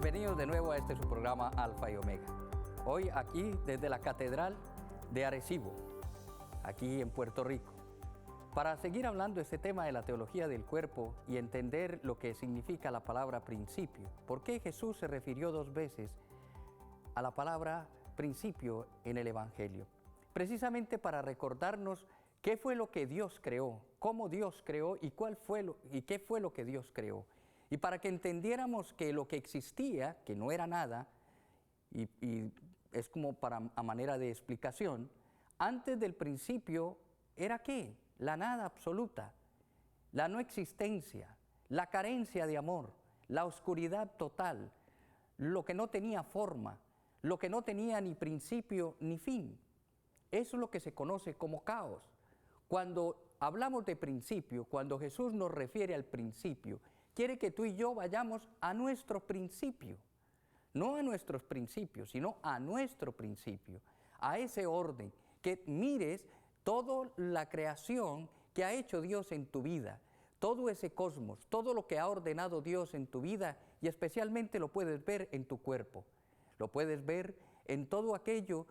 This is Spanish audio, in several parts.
Bienvenidos de nuevo a este su programa Alfa y Omega. Hoy aquí desde la Catedral de Arecibo, aquí en Puerto Rico, para seguir hablando de este tema de la teología del cuerpo y entender lo que significa la palabra principio. ¿Por qué Jesús se refirió 2 veces a la palabra principio en el Evangelio? Precisamente para recordarnos qué fue lo que Dios creó, cómo Dios creó y qué fue lo que Dios creó. Y para que entendiéramos que lo que existía, que no era nada, y es como a manera de explicación, antes del principio era ¿qué? La nada absoluta, la no existencia, la carencia de amor, la oscuridad total, lo que no tenía forma, lo que no tenía ni principio ni fin. Eso es lo que se conoce como caos. Cuando hablamos de principio, cuando Jesús nos refiere al principio, quiere que tú y yo vayamos a nuestro principio, no a nuestros principios, sino a nuestro principio, a ese orden, que mires toda la creación que ha hecho Dios en tu vida, todo ese cosmos, todo lo que ha ordenado Dios en tu vida, y especialmente lo puedes ver en tu cuerpo, lo puedes ver en todo aquello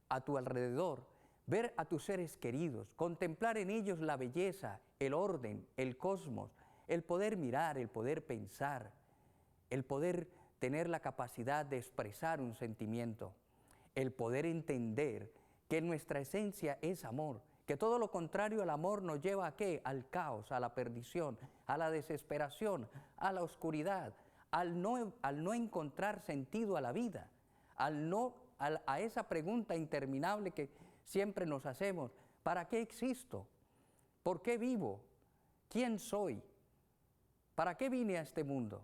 a tu alrededor, ver a tus seres queridos, contemplar en ellos la belleza, el orden, el cosmos, el poder mirar, el poder pensar, el poder tener la capacidad de expresar un sentimiento, el poder entender que nuestra esencia es amor, que todo lo contrario al amor nos lleva ¿a qué? Al caos, a la perdición, a la desesperación, a la oscuridad, al no encontrar sentido a la vida, a esa pregunta interminable que siempre nos hacemos: ¿para qué existo? ¿Por qué vivo? ¿Quién soy? ¿Para qué vine a este mundo?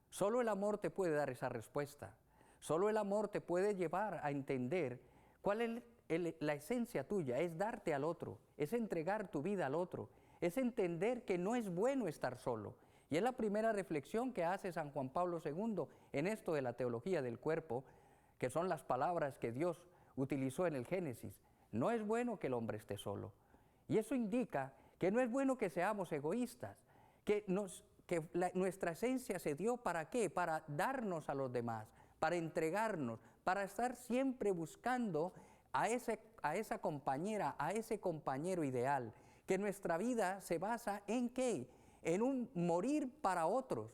Solo el amor te puede dar esa respuesta. Solo el amor te puede llevar a entender cuál es la esencia tuya, es darte al otro, es entregar tu vida al otro, es entender que no es bueno estar solo. Y es la primera reflexión que hace San Juan Pablo II en esto de la teología del cuerpo, que son las palabras que Dios utilizó en el Génesis. No es bueno que el hombre esté solo. Y eso indica que no es bueno que seamos egoístas, que nuestra esencia se dio ¿para qué? Para darnos a los demás, para entregarnos, para estar siempre buscando a esa compañera, a ese compañero ideal, que nuestra vida se basa en ¿qué? En un morir para otros,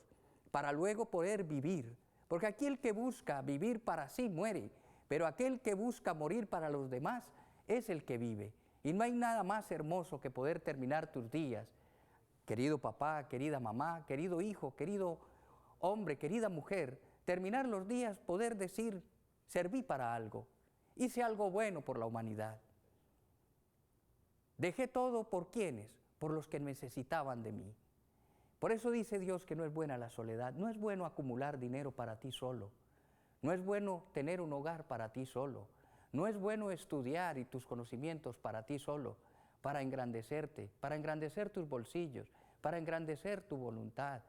para luego poder vivir. Porque aquel que busca vivir para sí muere, pero aquel que busca morir para los demás es el que vive. Y no hay nada más hermoso que poder terminar tus días, querido papá, querida mamá, querido hijo, querido hombre, querida mujer, terminar los días, poder decir: serví para algo, hice algo bueno por la humanidad. Dejé todo ¿por quiénes? Por los que necesitaban de mí. Por eso dice Dios que no es buena la soledad, no es bueno acumular dinero para ti solo, no es bueno tener un hogar para ti solo, no es bueno estudiar y tus conocimientos para ti solo, para engrandecerte, para engrandecer tus bolsillos, para engrandecer tu voluntad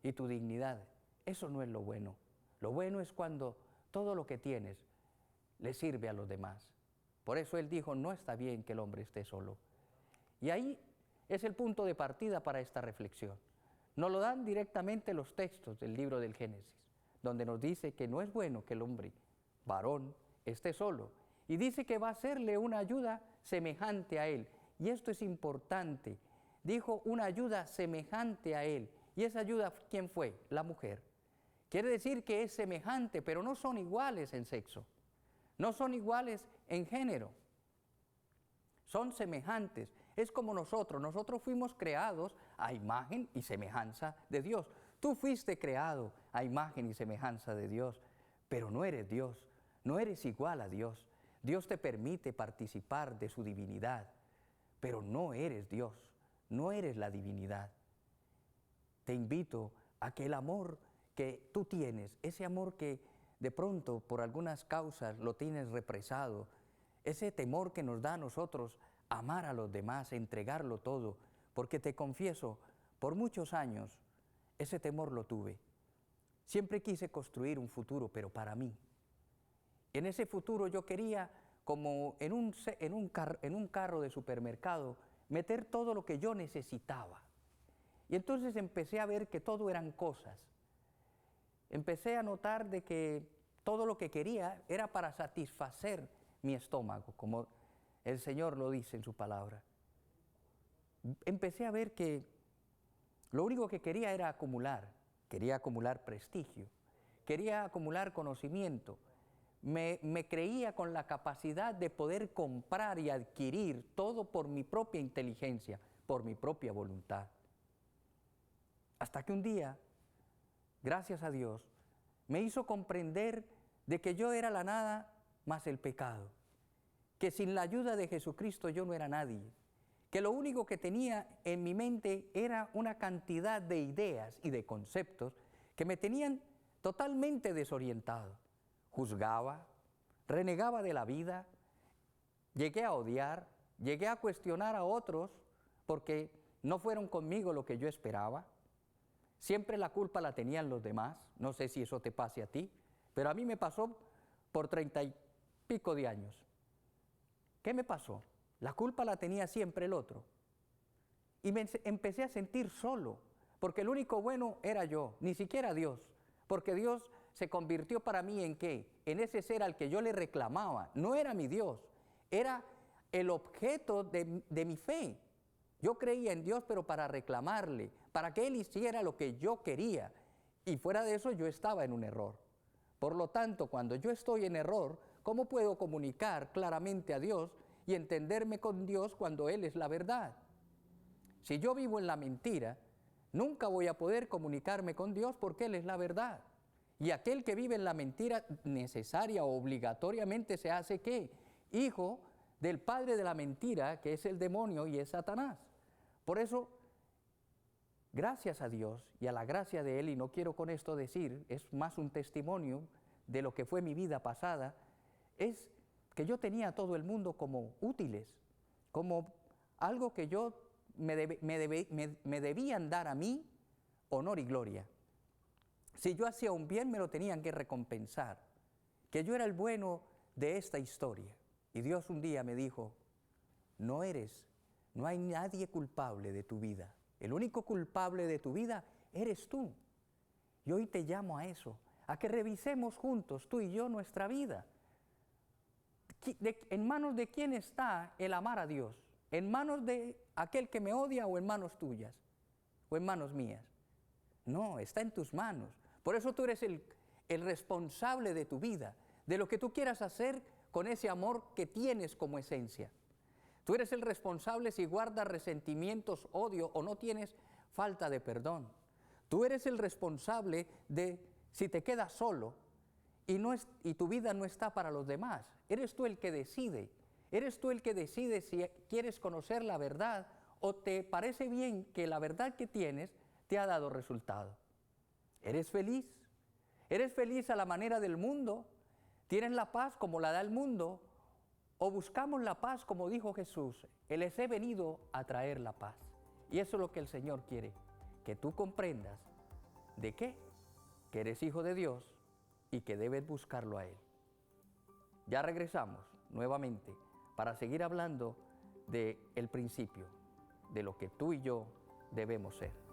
y tu dignidad. Eso no es lo bueno. Lo bueno es cuando todo lo que tienes le sirve a los demás. Por eso Él dijo: no está bien que el hombre esté solo. Y ahí es el punto de partida para esta reflexión. Nos lo dan directamente los textos del libro del Génesis, donde nos dice que no es bueno que el hombre, varón, esté solo. Y dice que va a hacerle una ayuda semejante a él. Y esto es importante. Dijo una ayuda semejante a él. ¿Y esa ayuda quién fue? La mujer. Quiere decir que es semejante, pero no son iguales en sexo. No son iguales en género. Son semejantes. Es como nosotros fuimos creados a imagen y semejanza de Dios. Tú fuiste creado a imagen y semejanza de Dios, pero no eres Dios, no eres igual a Dios. Dios te permite participar de su divinidad, pero no eres Dios, no eres la divinidad. Te invito a que el amor que tú tienes, ese amor que de pronto por algunas causas lo tienes represado, ese temor que nos da a nosotros amar a los demás, entregarlo todo, porque te confieso, por muchos años ese temor lo tuve. Siempre quise construir un futuro, pero para mí. En ese futuro yo quería, como en un carro de supermercado, meter todo lo que yo necesitaba. Y entonces empecé a ver que todo eran cosas. empecé a notar de que todo lo que quería era para satisfacer mi estómago, como el Señor lo dice en su palabra. Empecé a ver que lo único que quería era quería acumular prestigio, quería acumular conocimiento. Me creía con la capacidad de poder comprar y adquirir todo por mi propia inteligencia, por mi propia voluntad. Hasta que un día, gracias a Dios, me hizo comprender de que yo era la nada más el pecado, que sin la ayuda de Jesucristo yo no era nadie, que lo único que tenía en mi mente era una cantidad de ideas y de conceptos que me tenían totalmente desorientado. Juzgaba, renegaba de la vida, llegué a odiar, llegué a cuestionar a otros porque no fueron conmigo lo que yo esperaba. Siempre la culpa la tenían los demás, no sé si eso te pase a ti, pero a mí me pasó por 30 y pico de años. ¿Qué me pasó? La culpa la tenía siempre el otro. Y me empecé a sentir solo, porque el único bueno era yo, ni siquiera Dios, porque Dios se convirtió para mí ¿en qué? En ese ser al que yo le reclamaba. No era mi Dios, era el objeto de mi fe. Yo creía en Dios, pero para reclamarle, para que Él hiciera lo que yo quería. Y fuera de eso yo estaba en un error. Por lo tanto, cuando yo estoy en error, ¿cómo puedo comunicar claramente a Dios y entenderme con Dios cuando Él es la verdad? Si yo vivo en la mentira, nunca voy a poder comunicarme con Dios porque Él es la verdad. Y aquel que vive en la mentira necesaria o obligatoriamente se hace ¿qué? Hijo del padre de la mentira, que es el demonio y es Satanás. Por eso, gracias a Dios y a la gracia de Él, y no quiero con esto decir, es más un testimonio de lo que fue mi vida pasada, es que yo tenía a todo el mundo como útiles, como algo que me debían dar a mí honor y gloria. Si yo hacía un bien me lo tenían que recompensar, que yo era el bueno de esta historia. Y Dios un día me dijo, no hay nadie culpable de tu vida. El único culpable de tu vida eres tú. Y hoy te llamo a eso, a que revisemos juntos, tú y yo, nuestra vida. ¿En manos de quién está el amar a Dios? ¿En manos de aquel que me odia o en manos tuyas? ¿O en manos mías? No, está en tus manos. Por eso tú eres el responsable de tu vida, de lo que tú quieras hacer con ese amor que tienes como esencia. Tú eres el responsable si guardas resentimientos, odio o no tienes falta de perdón. Tú eres el responsable de si te quedas solo y tu vida no está para los demás. Eres tú el que decide. Eres tú el que decide si quieres conocer la verdad o te parece bien que la verdad que tienes te ha dado resultado. ¿Eres feliz? ¿Eres feliz a la manera del mundo? ¿Tienes la paz como la da el mundo? ¿O buscamos la paz como dijo Jesús? Les he venido a traer la paz. Y eso es lo que el Señor quiere, que tú comprendas de qué, que eres hijo de Dios y que debes buscarlo a Él. Ya regresamos nuevamente para seguir hablando del principio, de lo que tú y yo debemos ser.